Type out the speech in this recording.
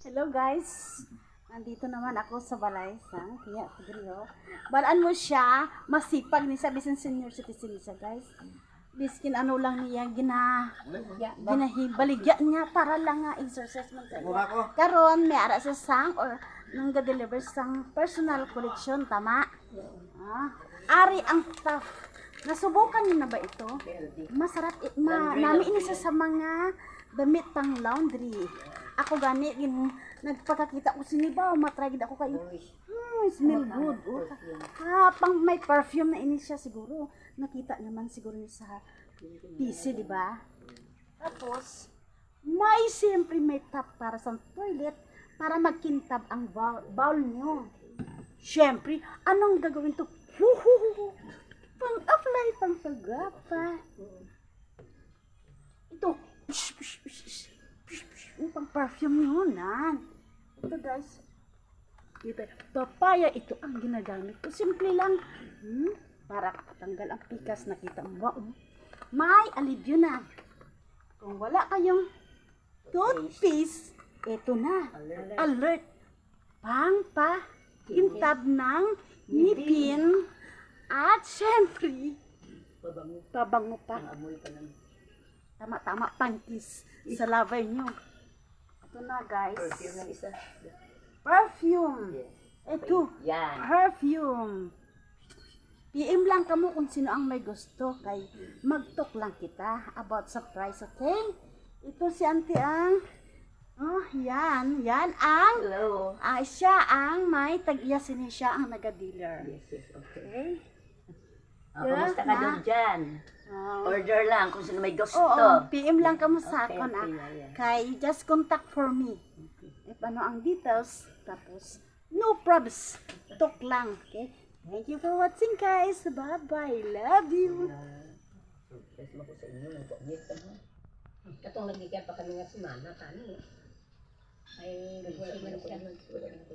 Hello guys! Nandito naman ako sa balay sang Kaya Pagrio. Balaan mo siya, masipag ni sa bisan senior citizen siya guys. Biskin ano lang niya, ginahibaligya niya para lang nga exercise man sa iya. Karon may ara sa sang or nang ga-deliver sang personal collection, tama? Ari ang tough. Nasubukan niyo na ba ito? Masarap, nami ini sa mga damit pang laundry. Ako gani, nagpakakita ko sinibaw, matry gid ako kayo. Smell good. Pang may perfume na ini siya siguro. Nakita naman siguro niya sa PC, di ba? Tapos, siyempre may tap para sa toilet para magkintab ang bowl niyo. Siyempre, anong gagawin to? Pang-apply, pang-pagapa. Ito, pang perfume yun, ito guys, papaya, ito ang ginagamit ko. Simple lang, para katanggal ang pikas. Nakita mo ba? May alivyo na. Kung wala kayong toothpaste, ito na, alert, pang-pakintab ng ngipin, at syempre, pabango pa. Tama-tama, pangkis sa lavay nyo. Ito na guys. Perfume ng isa. Perfume. Yes. Ito. Yan. Perfume. PM lang kamo kung sino ang may gusto. Kay mag-talk lang kita about sa price, okay? Ito si auntie ang yan ang Hello. siya ang may tag-iya sini siya ang naga-dealer. Yes, okay. Okay? Kamusta ka doon dyan? Order lang kung sino may gusto. Oo, PM lang kamo sa Okay, akin yeah. Kay just contact for me. If ano ang details, tapos no probs. Talk lang, okay? Thank you for watching guys. Bye-bye. Love you. Surprise mo ko sa inyo. Nagpamit ka mo. Katong nagigyan pa kami nga semana. Kano? Ay, nagwala man siya. Wala na ko.